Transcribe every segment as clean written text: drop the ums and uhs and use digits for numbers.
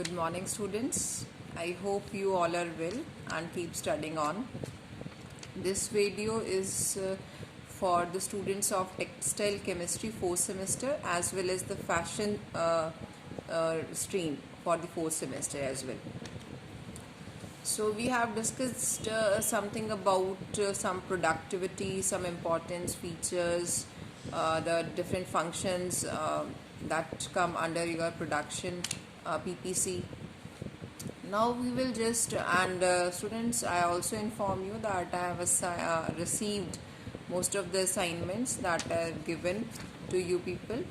Good morning, students. I hope you all are well and keep studying on. This video is for the students of textile chemistry 4th semester as well as the fashion stream for the 4th semester as well. So we have discussed something about some productivity, some importance features, the different functions that come under your production PPC. Now we will just students, I also inform you that I have received most of the assignments that are given to you people.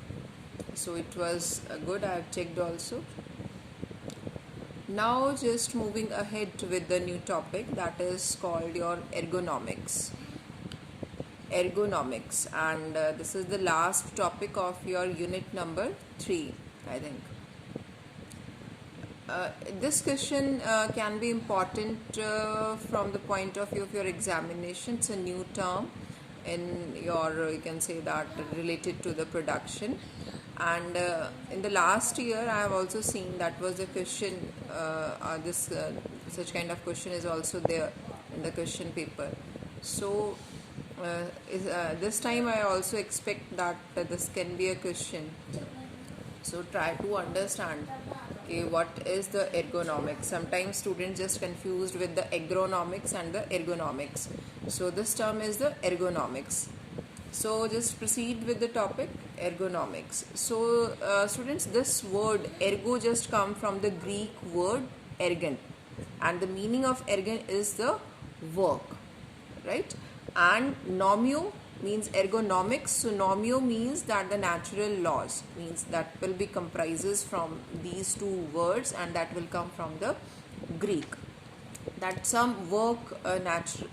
So it was good. I have checked also. Now just moving ahead with the new topic that is called your ergonomics. And this is the last topic of your unit number 3, I think. This question can be important from the point of view of your examination. It's a new term in your, you can say that, related to the production. And in the last year I have also seen that was a question, such kind of question is also there in the question paper. So this time I also expect that this can be a question. So try to understand what is the ergonomics. Sometimes students just confused with the agronomics and the ergonomics. So this term is the ergonomics. So just proceed with the topic ergonomics. So students, this word ergo just come from the Greek word ergon, and the meaning of ergon is the work, right? And nomio means ergonomics. So nomio means that the natural laws, means that will be comprises from these two words, and that will come from the Greek. That some work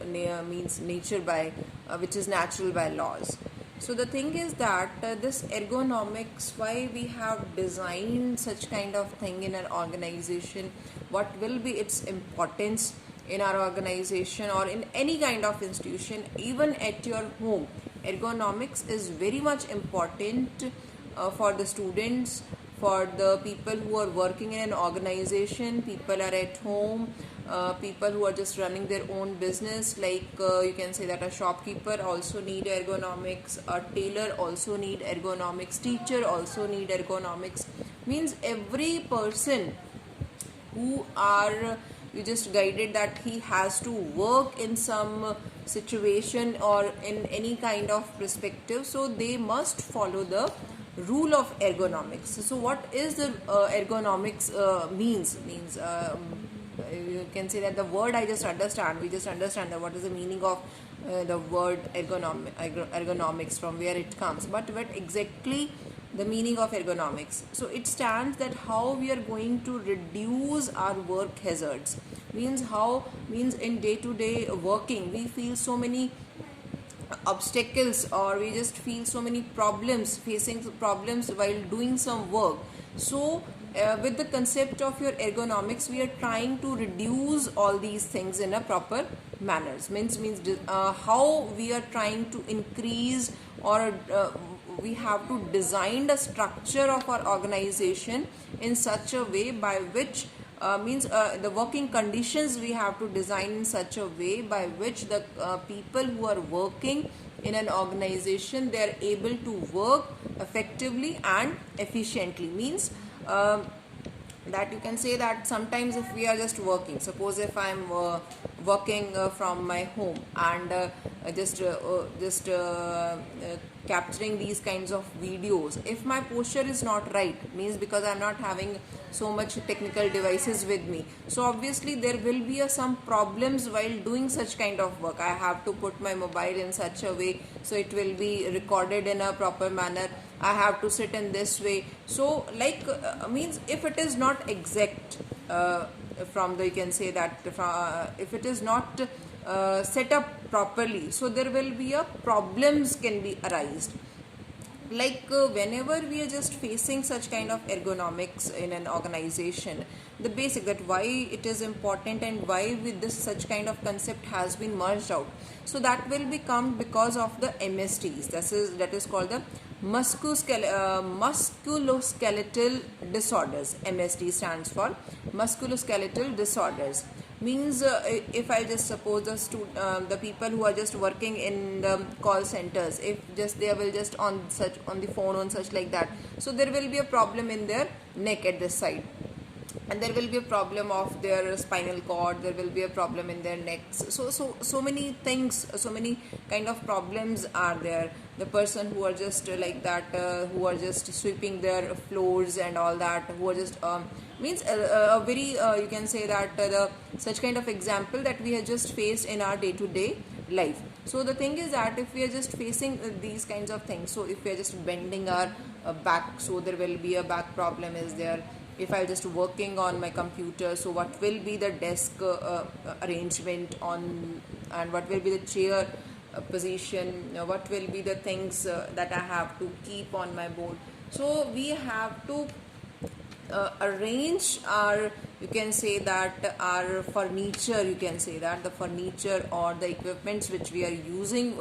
means nature by which is natural by laws. So the thing is that this ergonomics, why we have designed such kind of thing in an organization, what will be its importance in our organization or in any kind of institution, even at your home. Ergonomics is very much important for the students, for the people who are working in an organization, people are at home, people who are just running their own business, like you can say that a shopkeeper also need ergonomics, a tailor also need ergonomics, teacher also need ergonomics. Means every person who are you just guided that he has to work in some situation or in any kind of perspective, so they must follow the rule of ergonomics. So what is the ergonomics means you can say that the word we just understand that what is the meaning of the word ergonomics, from where it comes, but what exactly the meaning of ergonomics. So it stands that how we are going to reduce our work hazards. Means in day-to-day working we feel so many obstacles, or we just feel so many facing problems while doing some work. So with the concept of your ergonomics, we are trying to reduce all these things in a proper manners. Means how we are trying to increase, or we have to design the structure of our organization in such a way by which the working conditions we have to design in such a way by which the people who are working in an organization, they are able to work effectively and efficiently. Means that you can say that sometimes if we are just working, suppose if I am working from my home and just capturing these kinds of videos, if my posture is not right, means because I am not having so much technical devices with me, so obviously there will be some problems while doing such kind of work. I have to put my mobile in such a way so it will be recorded in a proper manner. I have to sit in this way. So like means if it is not exact from the, you can say that if it is not set up properly, so there will be problems can be arised. Like whenever we are just facing such kind of ergonomics in an organization, the basic that why it is important and why with this such kind of concept has been merged out. So that will become because of the MSTs, that is called the musculoskeletal disorders. MSD stands for musculoskeletal disorders. Means if I just suppose the people who are just working in the call centers, if just they will just on the phone on such like that, so there will be a problem in their neck at this side, and there will be a problem of their spinal cord, there will be a problem in their necks. So many things, so many kind of problems are there. The person who are just like that, who are just sweeping their floors and all that, who are just means a very you can say that the such kind of example that we have just faced in our day to day life. So the thing is that if we are just facing these kinds of things, so if we are just bending our back, so there will be a back problem is there. If I just working on my computer, so what will be the desk arrangement on, and what will be the chair position, what will be the things that I have to keep on my board. So we have to arrange our, you can say that our furniture, you can say that the furniture or the equipments which we are using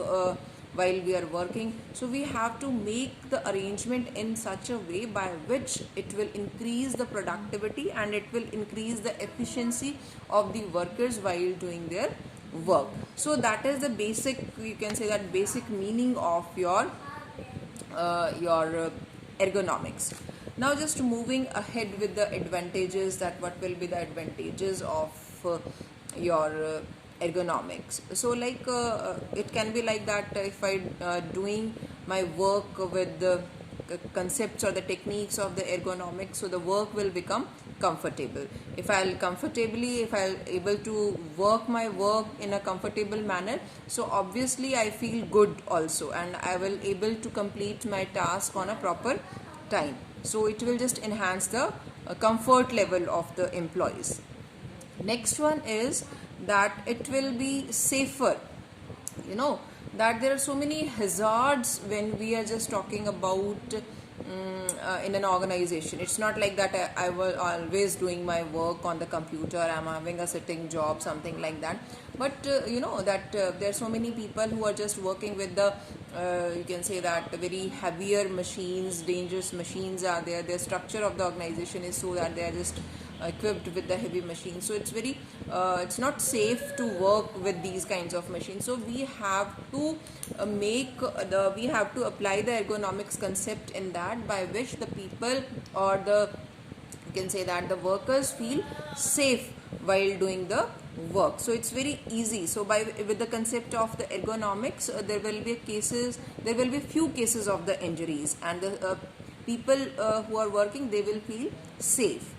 while we are working. So we have to make the arrangement in such a way by which it will increase the productivity and it will increase the efficiency of the workers while doing their work. So that is the basic, you can say that basic meaning of your ergonomics. Now just moving ahead with the advantages, that what will be the advantages of your ergonomics. So like it can be like that, if I doing my work with the concepts or the techniques of the ergonomics, so the work will become comfortable. If I'll able to work my work in a comfortable manner, so obviously I feel good also, and I will able to complete my task on a proper time. So it will just enhance the comfort level of the employees. Next one is that it will be safer. You know that there are so many hazards when we are just talking about in an organization. It's not like that I will always doing my work on the computer, I'm having a sitting job, something like that. But you know that there are so many people who are just working with the you can say that very heavier machines, dangerous machines are there. The structure of the organization is so that they are just equipped with the heavy machines. So it's very it's not safe to work with these kinds of machines. So we have to we have to apply the ergonomics concept in that, by which the people or the, you can say that the workers feel safe while doing the work. So it's very easy. So with the concept of the ergonomics, there will be few cases of the injuries, and the people who are working, they will feel safe.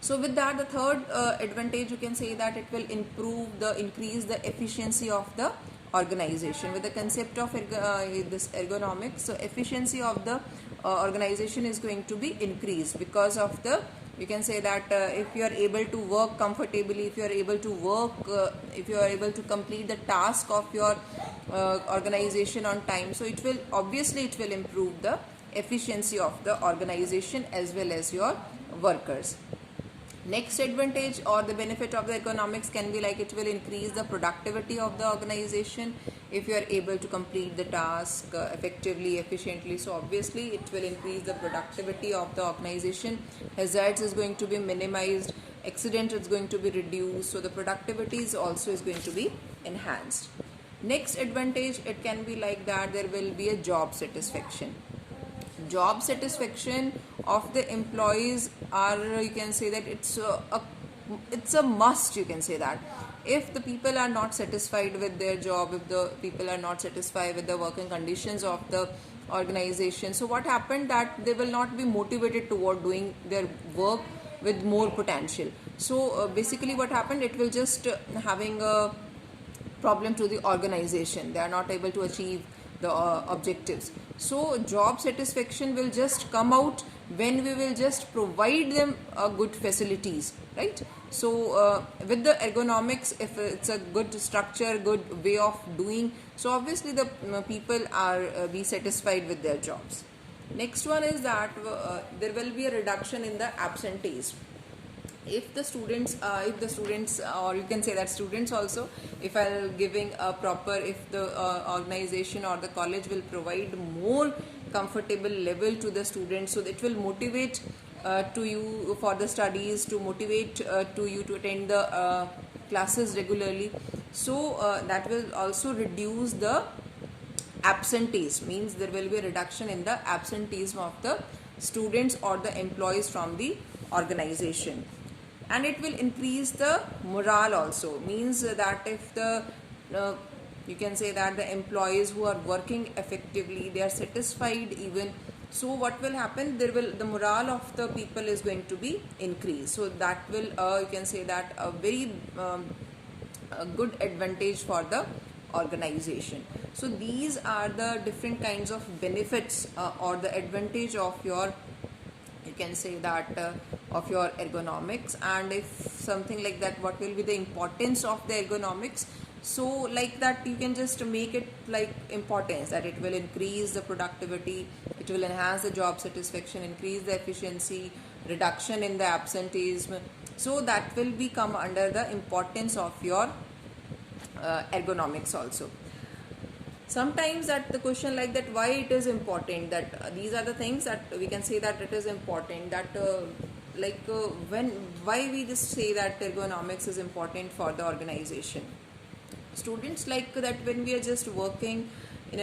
So with that, the third advantage, you can say that it will increase the efficiency of the organization. With the concept of this ergonomics, so efficiency of the organization is going to be increased because of the, you can say that if you are able to work comfortably, if you are able to work, if you are able to complete the task of your organization on time, so it will improve the efficiency of the organization as well as your workers. Next advantage or the benefit of the ergonomics can be like it will increase the productivity of the organization if you are able to complete the task effectively, efficiently. So obviously it will increase the productivity of the organization. Hazards is going to be minimized, accident is going to be reduced, so the productivity is also going to be enhanced. Next advantage, it can be like that there will be a job satisfaction. Job satisfaction of the employees are, you can say that it's a must, you can say that. If the people are not satisfied with their job, if the people are not satisfied with the working conditions of the organization, so what happened that they will not be motivated toward doing their work with more potential. So basically what happened, it will just having a problem to the organization. They are not able to achieve the objectives. So job satisfaction will just come out when we will just provide them good facilities, right? So with the ergonomics, if it's a good structure, good way of doing, so obviously the people are be satisfied with their jobs. Next one is that there will be a reduction in the absentees. if the students, or you can say that students also, if I'll giving a proper, if the organization or the college will provide more comfortable level to the students, so that it will motivate to you for the studies, to motivate to you to attend the classes regularly. So that will also reduce the absentees, means there will be a reduction in the absenteeism of the students or the employees from the organization. And it will increase the morale also, means that if the uh, you can say that the employees who are working effectively, they are satisfied even, so what will happen, there will, the morale of the people is going to be increased. So that will you can say that a very a good advantage for the organization. So these are the different kinds of benefits or the advantage of your, you can say that of your ergonomics. And if something like that, what will be the importance of the ergonomics? So like that, you can just make it like importance, that it will increase the productivity, it will enhance the job satisfaction, increase the efficiency, reduction in the absenteeism. So that will become under the importance of your ergonomics also. Sometimes that the question like that, why it is important, that these are the things that we can say that it is important, that when, why we just say that ergonomics is important for the organization. Students, like that, when we are just working in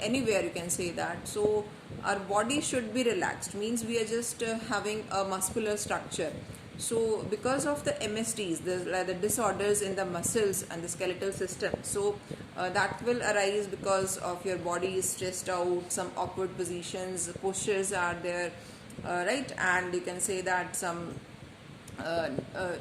anywhere, you can say that, so our body should be relaxed, means we are just having a muscular structure. So because of the MSTs, the disorders in the muscles and the skeletal system, so that will arise because of your body is stressed out, some awkward positions, postures are there, right? And you can say that some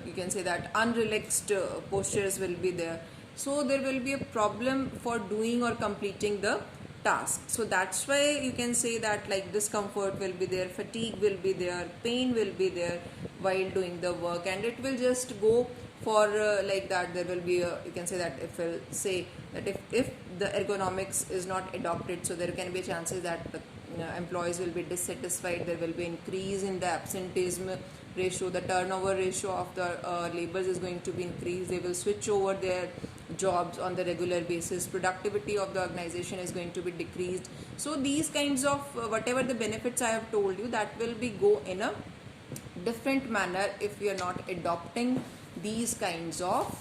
you can say that unrelaxed postures will be there. So there will be a problem for doing or completing the task. So that's why you can say that like discomfort will be there, fatigue will be there, pain will be there while doing the work, and it will just go for like that. There will be a, you can say that, if we'll say that if the ergonomics is not adopted, so there can be chances that the employees will be dissatisfied, there will be increase in the absenteeism ratio, the turnover ratio of the laborers is going to be increased, they will switch over their jobs on the regular basis, productivity of the organization is going to be decreased. So these kinds of whatever the benefits I have told you, that will be go in a different manner if we are not adopting these kinds of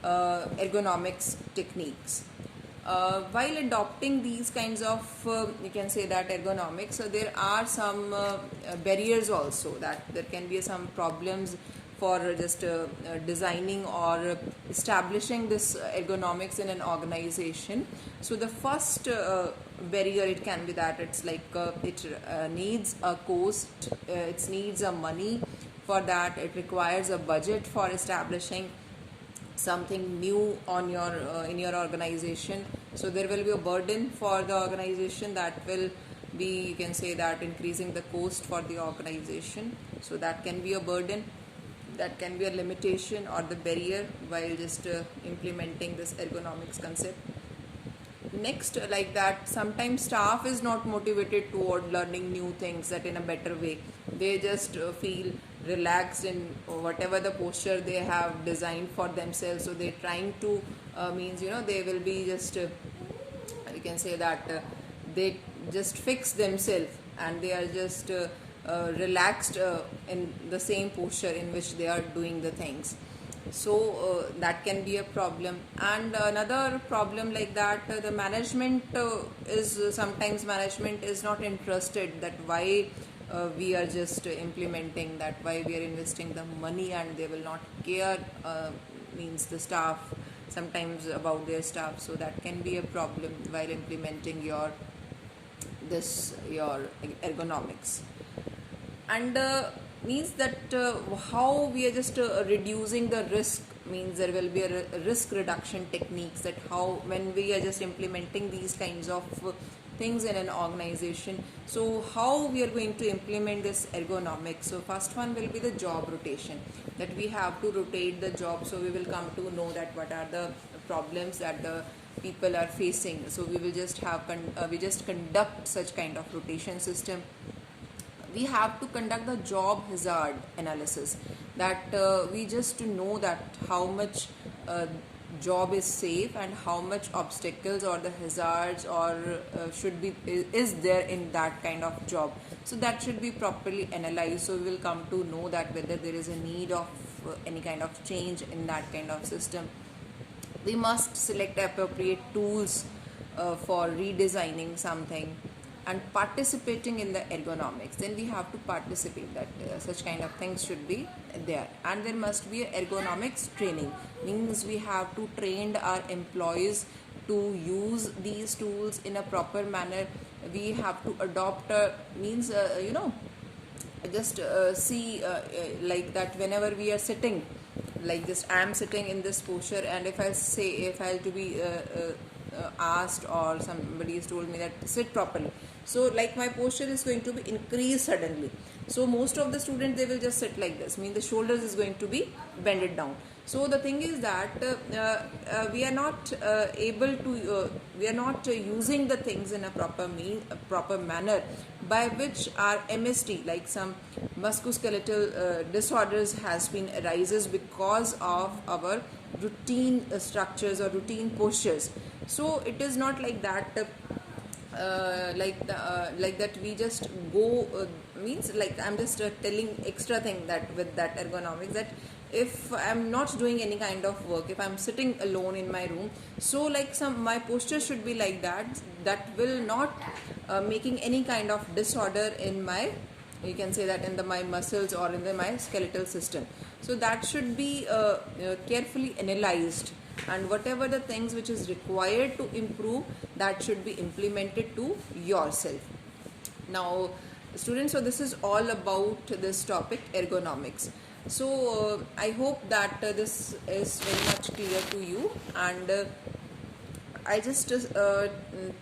ergonomics techniques. While adopting these kinds of you can say that ergonomics, so there are some barriers also, that there can be some problems for just designing or establishing this ergonomics in an organization. So the first barrier, it can be that it's like it needs a cost, it needs a money. For that, it requires a budget for establishing something new on your in your organization. So there will be a burden for the organization, that will be, you can say that, increasing the cost for the organization. So that can be a burden, that can be a limitation or the barrier while just implementing this ergonomics concept. Next, like that, sometimes staff is not motivated toward learning new things, that in a better way, they just feel relaxed in whatever the posture they have designed for themselves. So they're trying to means, they will be just you can say that they just fix themselves, and they are just relaxed in the same posture in which they are doing the things. So that can be a problem. And another problem, like that, the management is sometimes management is not interested, that why we are just implementing that, why we are investing the money, and they will not care means the staff sometimes about their staff. So that can be a problem while implementing your ergonomics. And means that how we are just reducing the risk, means there will be a risk reduction techniques, that how when we are just implementing these kinds of things in an organization, so how we are going to implement this ergonomics. So first one will be the job rotation, that we have to rotate the job. So we will come to know that what are the problems that the people are facing. So we will just have we just conduct such kind of rotation system. we have to conduct the job hazard analysis, that we just to know that how much job is safe and how much obstacles or the hazards or should be is there in that kind of job. So that should be properly analyzed, so we will come to know that whether there is a need of any kind of change in that kind of system. We must select appropriate tools for redesigning something and participating in the ergonomics. Then we have to participate, that such kind of things should be there. And there must be a ergonomics training, means we have to train our employees to use these tools in a proper manner. We have to adopt means just see like that whenever we are sitting like this, I am sitting in this posture, and if I to be asked or somebody has told me that sit properly, so like my posture is going to be increased suddenly. So most of the students, they will just sit like this, mean the shoulders is going to be bended down. So the thing is that we are not able to we are not using the things in a proper manner, by which our MST, like some musculoskeletal disorders has been arises because of our routine structures or routine postures. So it is not like that like that we just go means like I'm just telling extra thing that with that ergonomics, that if I'm not doing any kind of work, if I'm sitting alone in my room, so like my posture should be like that will not making any kind of disorder in my, you can say that in my muscles or in my skeletal system. So that should be carefully analyzed, and whatever the things which is required to improve, that should be implemented to yourself. Now students, so this is all about this topic, ergonomics. So I hope that this is very much clear to you, and I just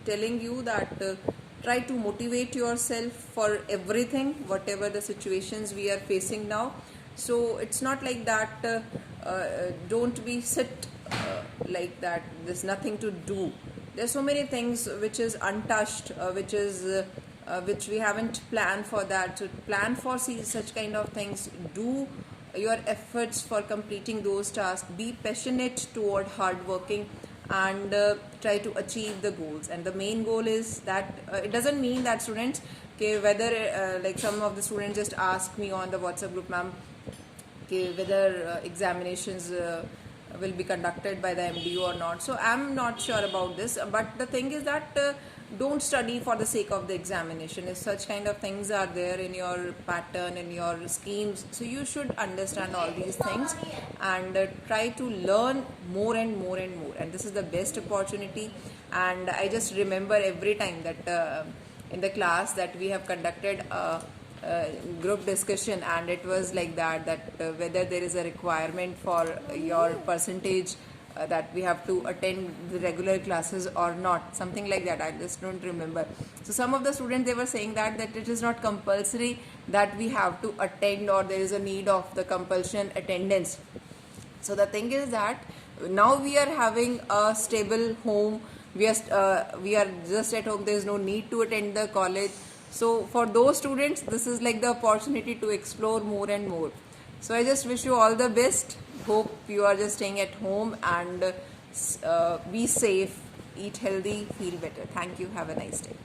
telling you that try to motivate yourself for everything, whatever the situations we are facing now. So it's not like that don't be sit like that, there's nothing to do. There's so many things which is untouched, which we haven't planned for that. So plan for such kind of things, do your efforts for completing those tasks, be passionate toward hard working, and try to achieve the goals. And the main goal is that it doesn't mean that students, okay, whether like some of the students just ask me on the WhatsApp group, ma'am, okay, whether examinations will be conducted by the MDU or not. So I'm not sure about this, but the thing is that don't study for the sake of the examination. If such kind of things are there in your pattern, in your schemes, so you should understand all these things and try to learn more and more and more, and this is the best opportunity. And I just remember every time that in the class that we have conducted group discussion, and it was like that whether there is a requirement for your percentage that we have to attend the regular classes or not, something like that, I just don't remember. So some of the students, they were saying that it is not compulsory that we have to attend, or there is a need of the compulsion attendance. So the thing is that now we are having a stable home, we are just at home, there is no need to attend the college. So for those students, this is like the opportunity to explore more and more. So I just wish you all the best. Hope you are just staying at home and be safe, eat healthy, feel better. Thank you. Have a nice day.